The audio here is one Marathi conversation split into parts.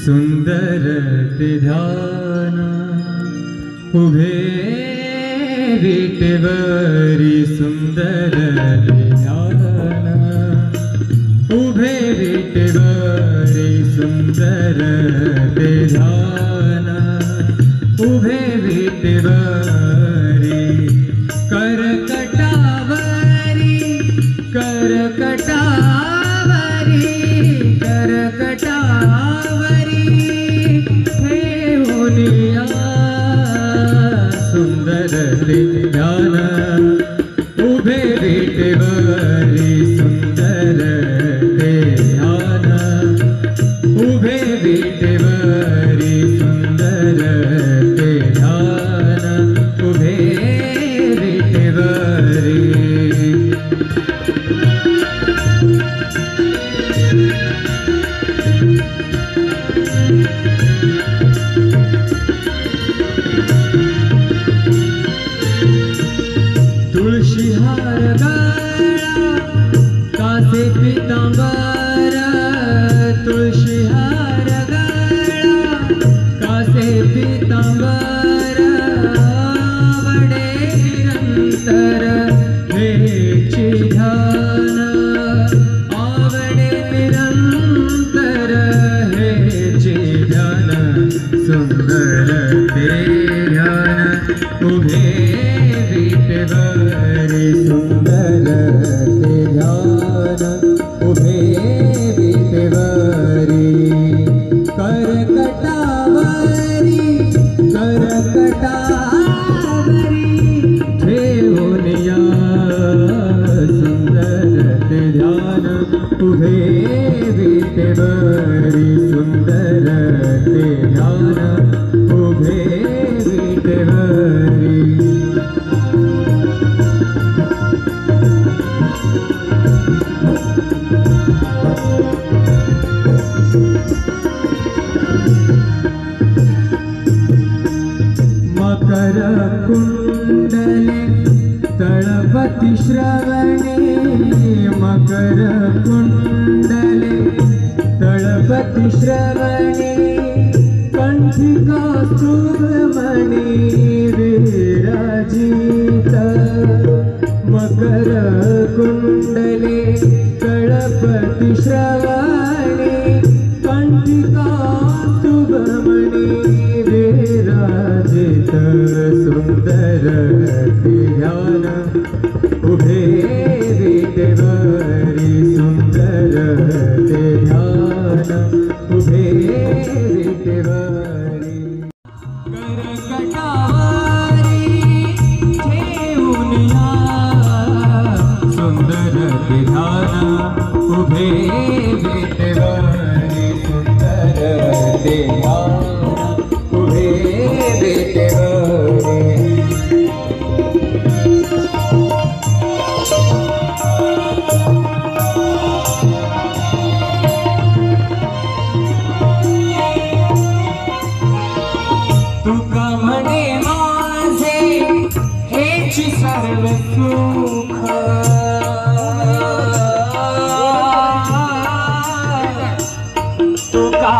सुंदर ते ध्यान उभे विटेवरी सुंदर ते ध्यान उभे विटेवरी सुंदर ते ध्यान उभे विटेवरी करकटावरी करकटावरी करकटावरी ठेवूनिया सुंदर ते ध्यान उभे विटेवरी सुंदर ते ध्यान उभे विटेवरी सुंदर ते ध्यान उभे विटेवरी तुळशी हार गळा कासे पितांबर तुळशी हार गळा कासे पितांबर आवडे निरंतर हेची ध्यान आवडे निरंतर हेची ध्यान सुंदर ते ध्यान उभे विटेवरी सुंदर ते ध्यान उभे विटेवरी करकटावरी करकटावरी ठेवूनिया सुंदर ते ध्यान उभे विटेवरी सुंदर ते ध्यान उभे विटेवरी मकर कुंडले तळपति श्रवणे मकर कुंडले तळपति श्रवणे कंठी कौस्तुभमणि विराजित मकर कुंडले तळपति श्रवणे कंठी कौस्तुभमणि विराजित सुंदर ते ध्यान उभे विटेवरी सुंदर ते ध्यान उभे विटेवरी करकटावरी ठेवूनिया सुंदर ते ध्यान उभे विटेवरी सुंदर ते ध्यान उभे विटेवरी तुका म्हणे माझे हेची सर्व सुख तुका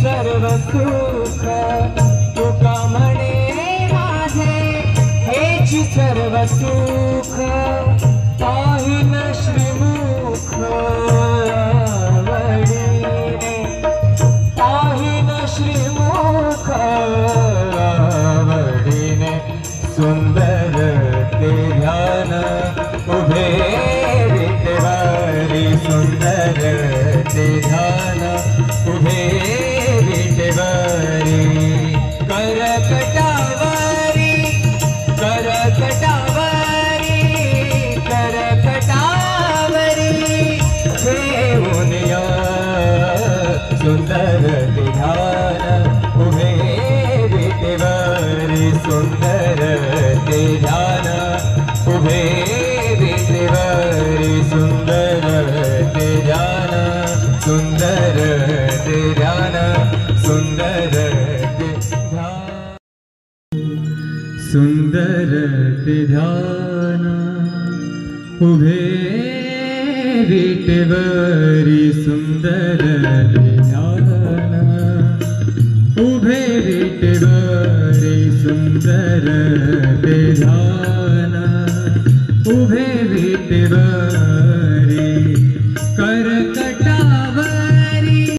सर्व सुख तुका म्हणे माझे हेची सर्व सुख पाहिन श्रीमुख आवडीने पाहिन श्रीमुख आवडीने सुंदर ते ध्यान उभे विटेवरी सुंदर ते ध्यान उभे विटेवरी करकटावरी करकटावरी सुंदर ते ध्यान उभे विटेवरी सुंदर ते ध्यान उभे विटेवरी सुंदर ते ध्यान सुंदर ते ध्यान सुंदर ते ध्यान सुंदर ते ध्यान उभे विटेवरी सुंदर ते ध्यान उभे विटेवरी सुंदर ते ध्यान